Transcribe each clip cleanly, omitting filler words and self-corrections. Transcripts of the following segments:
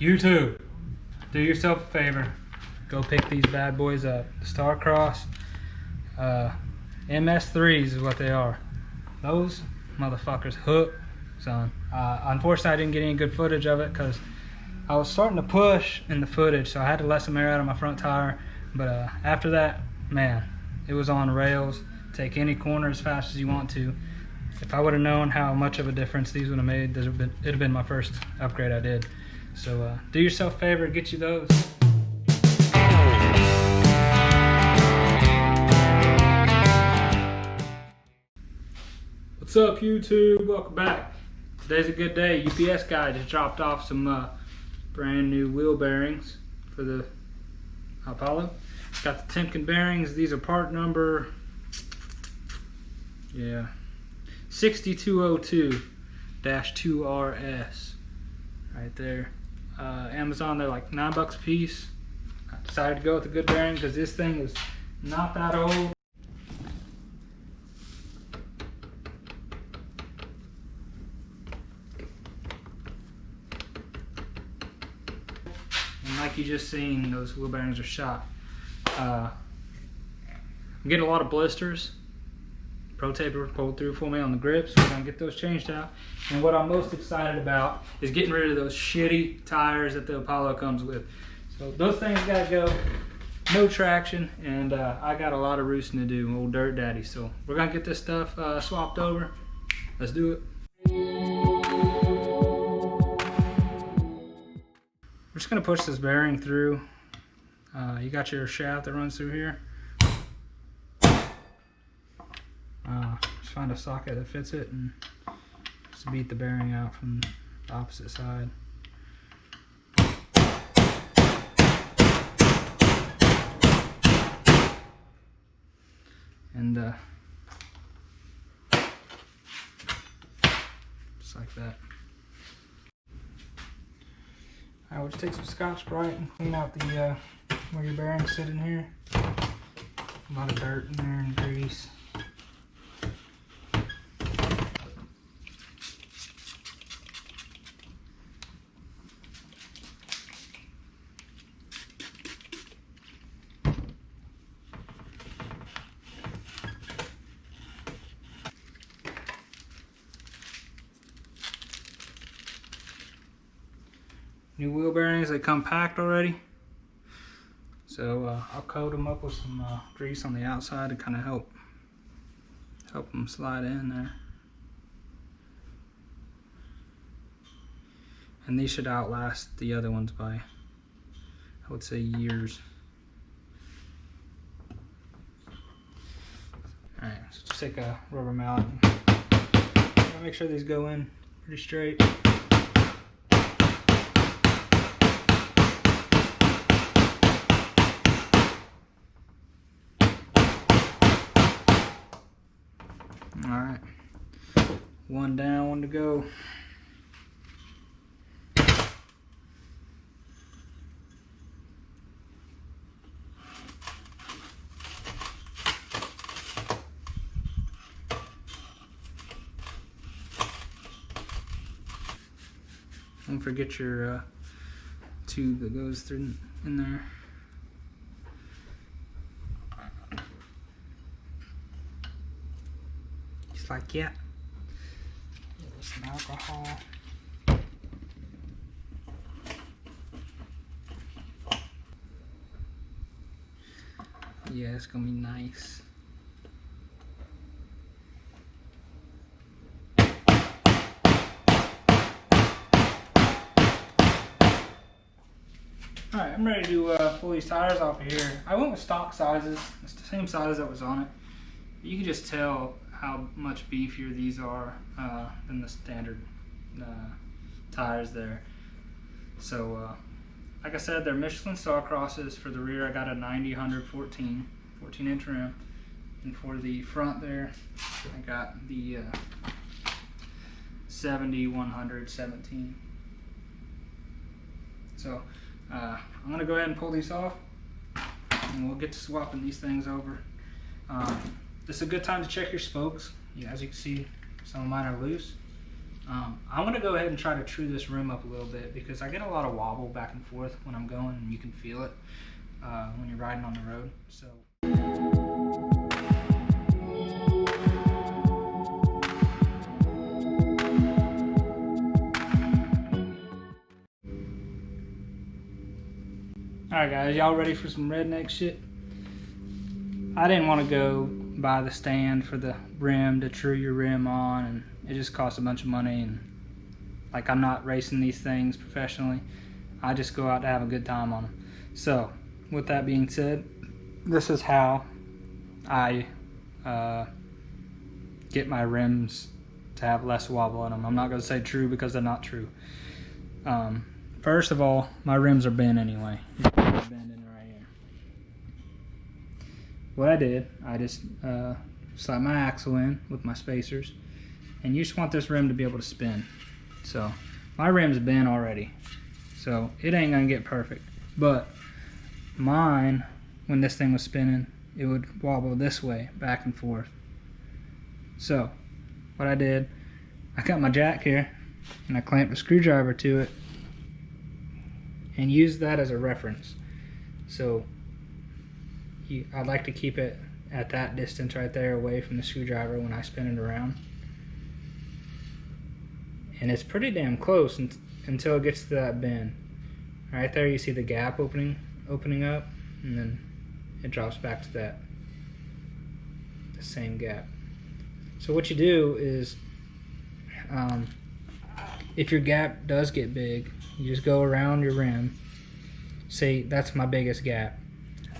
YouTube, do yourself a favor. Go pick these bad boys up. The Starcross MS3s is what they are. Those motherfuckers hook, son. Unfortunately, I didn't get any good footage of it because I was starting to push in the footage, so I had to let some air out of my front tire. But after that, man, it was on rails. Take any corner as fast as you want to. If I would have known how much of a difference these would have made, it'd have been my first upgrade I did. So do yourself a favor, get you those. What's up, YouTube? Welcome back. Today's a good day. UPS guy just dropped off some brand new wheel bearings for the Apollo. Got the Timken bearings. These are part number 6202-2RS right there. Amazon, they're like $9 a piece. I decided to go with a good bearing because this thing is not that old. And like you just seen, those wheel bearings are shot. I'm getting a lot of blisters. Pro taper pulled through for me on the grips. We're gonna get those changed out. And what I'm most excited about is getting rid of those shitty tires that the Apollo comes with. So those things gotta go. No traction, and I got a lot of roosting to do, old dirt daddy. So we're gonna get this stuff swapped over. Let's do it. We're just gonna push this bearing through. You got your shaft that runs through here. Just find a socket that fits it and just beat the bearing out from the opposite side. And just like that. I would just take some Scotch-Brite and clean out the where your bearings sit in here. A lot of dirt in there and grease. New wheel bearings, they come packed already. So I'll coat them up with some grease on the outside to kind of help them slide in there. And these should outlast the other ones by, I would say, years. Alright, so just take a rubber mallet and make sure these go in pretty straight. Alright, one down, one to go. Don't forget your tube that goes through in there. Just like that. Some alcohol. Yeah, it's gonna be nice. Alright, I'm ready to pull these tires off of here. I went with stock sizes. It's the same size that was on it. You can just tell how much beefier these are than the standard tires there. So, like I said, they're Michelin Starcrosses. For the rear, I got a 90-100 14-inch rim. And for the front there, I got the 70-100 17. So, I'm gonna go ahead and pull these off, and we'll get to swapping these things over. This is a good time to check your spokes. Yeah, as you can see, some of mine are loose. I'm gonna go ahead and try to true this rim up a little bit because I get a lot of wobble back and forth when I'm going, and you can feel it when you're riding on the road. So. Alright guys, y'all ready for some redneck shit? I didn't want to go buy the stand for the rim to true your rim on, and it just costs a bunch of money, and like, I'm not racing these things professionally. I just go out to have a good time on them. So with that being said, this is how I get my rims to have less wobble on them. I'm not going to say true because they're not true. First of all, my rims are bent anyway. Bending right here. What I did, I just slide my axle in with my spacers, and you just want this rim to be able to spin. So my rim's bent already, so it ain't gonna get perfect. But mine, when this thing was spinning, it would wobble this way, back and forth. So what I did, I got my jack here, and I clamped a screwdriver to it, and use that as a reference. So I'd like to keep it at that distance right there away from the screwdriver when I spin it around. And it's pretty damn close until it gets to that bend. Right there you see the gap opening up, and then it drops back to the same gap. So what you do is, if your gap does get big, you just go around your rim. Say that's my biggest gap.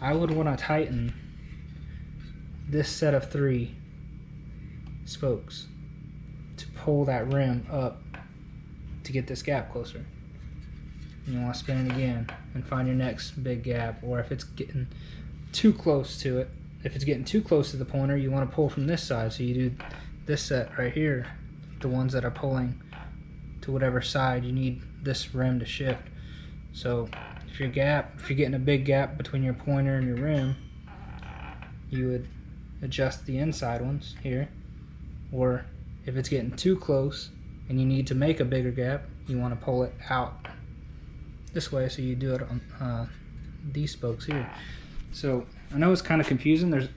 I would want to tighten this set of 3 spokes to pull that rim up to get this gap closer. You want to spin it again and find your next big gap, or if it's getting too close to it, if it's getting too close to the pointer, you want to pull from this side. So you do this set right here, the ones that are pulling to whatever side you need this rim to shift. So if you're getting a big gap between your pointer and your rim, you would adjust the inside ones here. Or if it's getting too close and you need to make a bigger gap, you want to pull it out this way. So you do it on these spokes here. So I know it's kind of confusing. There's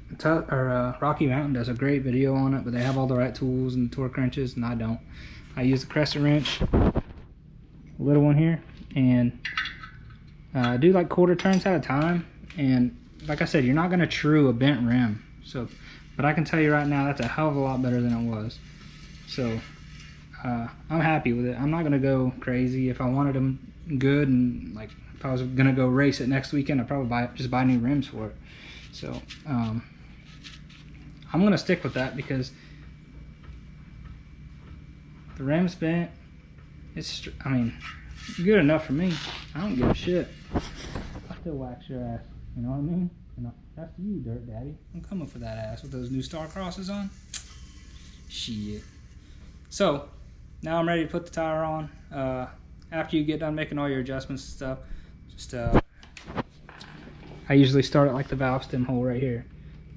Rocky Mountain does a great video on it, but they have all the right tools and torque wrenches, and I don't. I use the crescent wrench, a little one here, and do like quarter turns at a time. And like I said, you're not going to true a bent rim. So, but I can tell you right now, that's a hell of a lot better than it was. So I'm happy with it. I'm not going to go crazy. If I wanted them good, and like if I was going to go race it next weekend, I'd probably just buy new rims for it. So I'm going to stick with that because the rim's bent. It's, I mean, good enough for me. I don't give a shit. I'll still wax your ass. You know what I mean? That's you, Dirt Daddy. I'm coming for that ass with those new Star Crosses on. Shit. So now I'm ready to put the tire on. After you get done making all your adjustments and stuff, just I usually start at like the valve stem hole right here.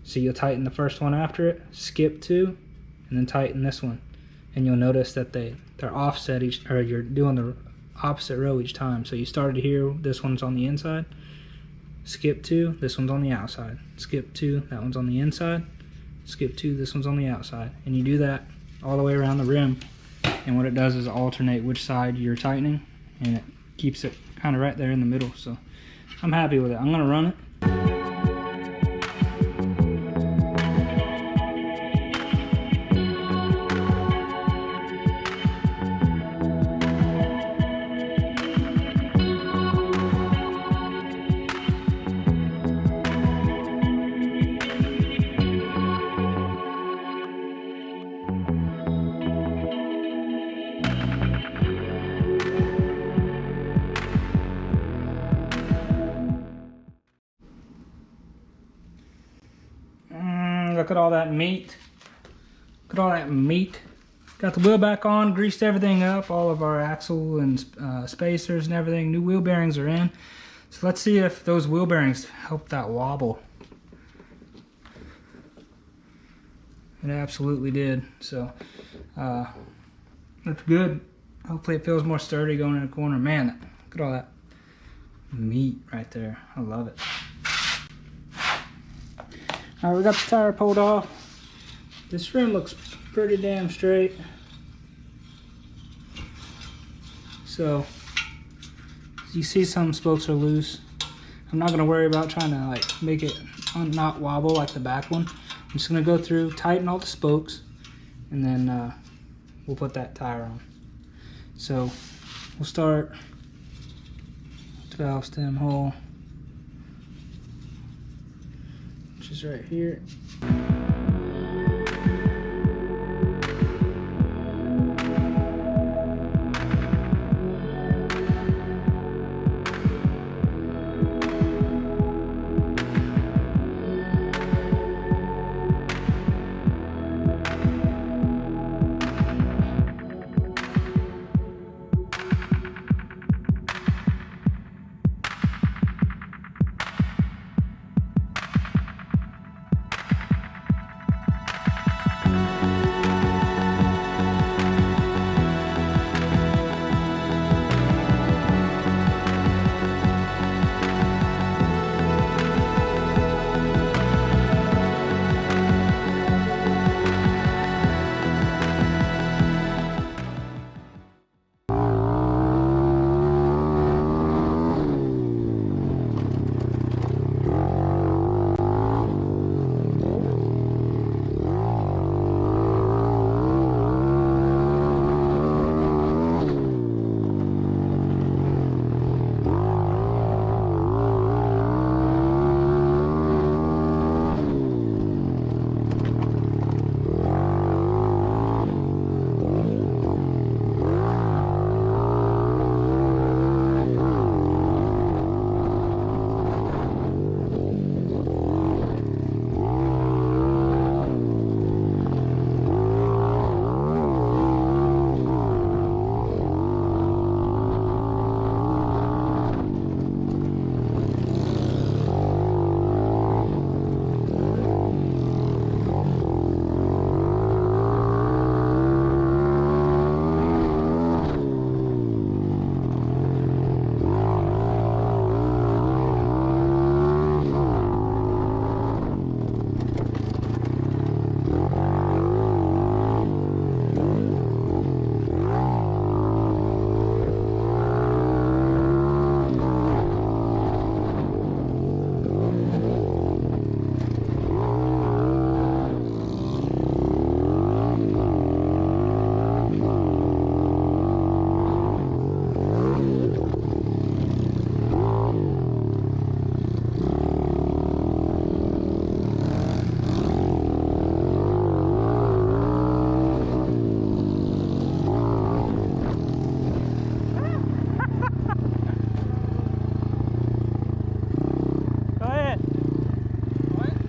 So you'll tighten the first one after it, skip 2, and then tighten this one. And you'll notice that they're offset or you're doing the opposite row each time. So you started here, this one's on the inside, skip 2, this one's on the outside, skip 2, that one's on the inside, skip 2, this one's on the outside. And you do that all the way around the rim, and what it does is alternate which side you're tightening, and it keeps it kind of right there in the middle. So I'm happy with it. I'm gonna run it. Look at all that meat. Look at all that meat. Got the wheel back on, greased everything up, all of our axle and spacers and everything. New wheel bearings are in. So let's see if those wheel bearings help that wobble. It absolutely did. So That's good. Hopefully it feels more sturdy going in the corner. Man, look at all that meat right there. I love it. All right, we got the tire pulled off. This rim looks pretty damn straight. So, you see some spokes are loose. I'm not gonna worry about trying to like make it not wobble like the back one. I'm just gonna go through, tighten all the spokes, and then we'll put that tire on. So we'll start with the valve stem hole, which is right here.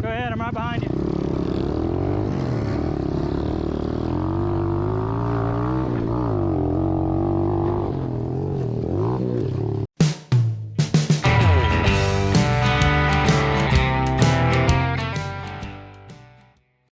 Go ahead, I'm right behind you.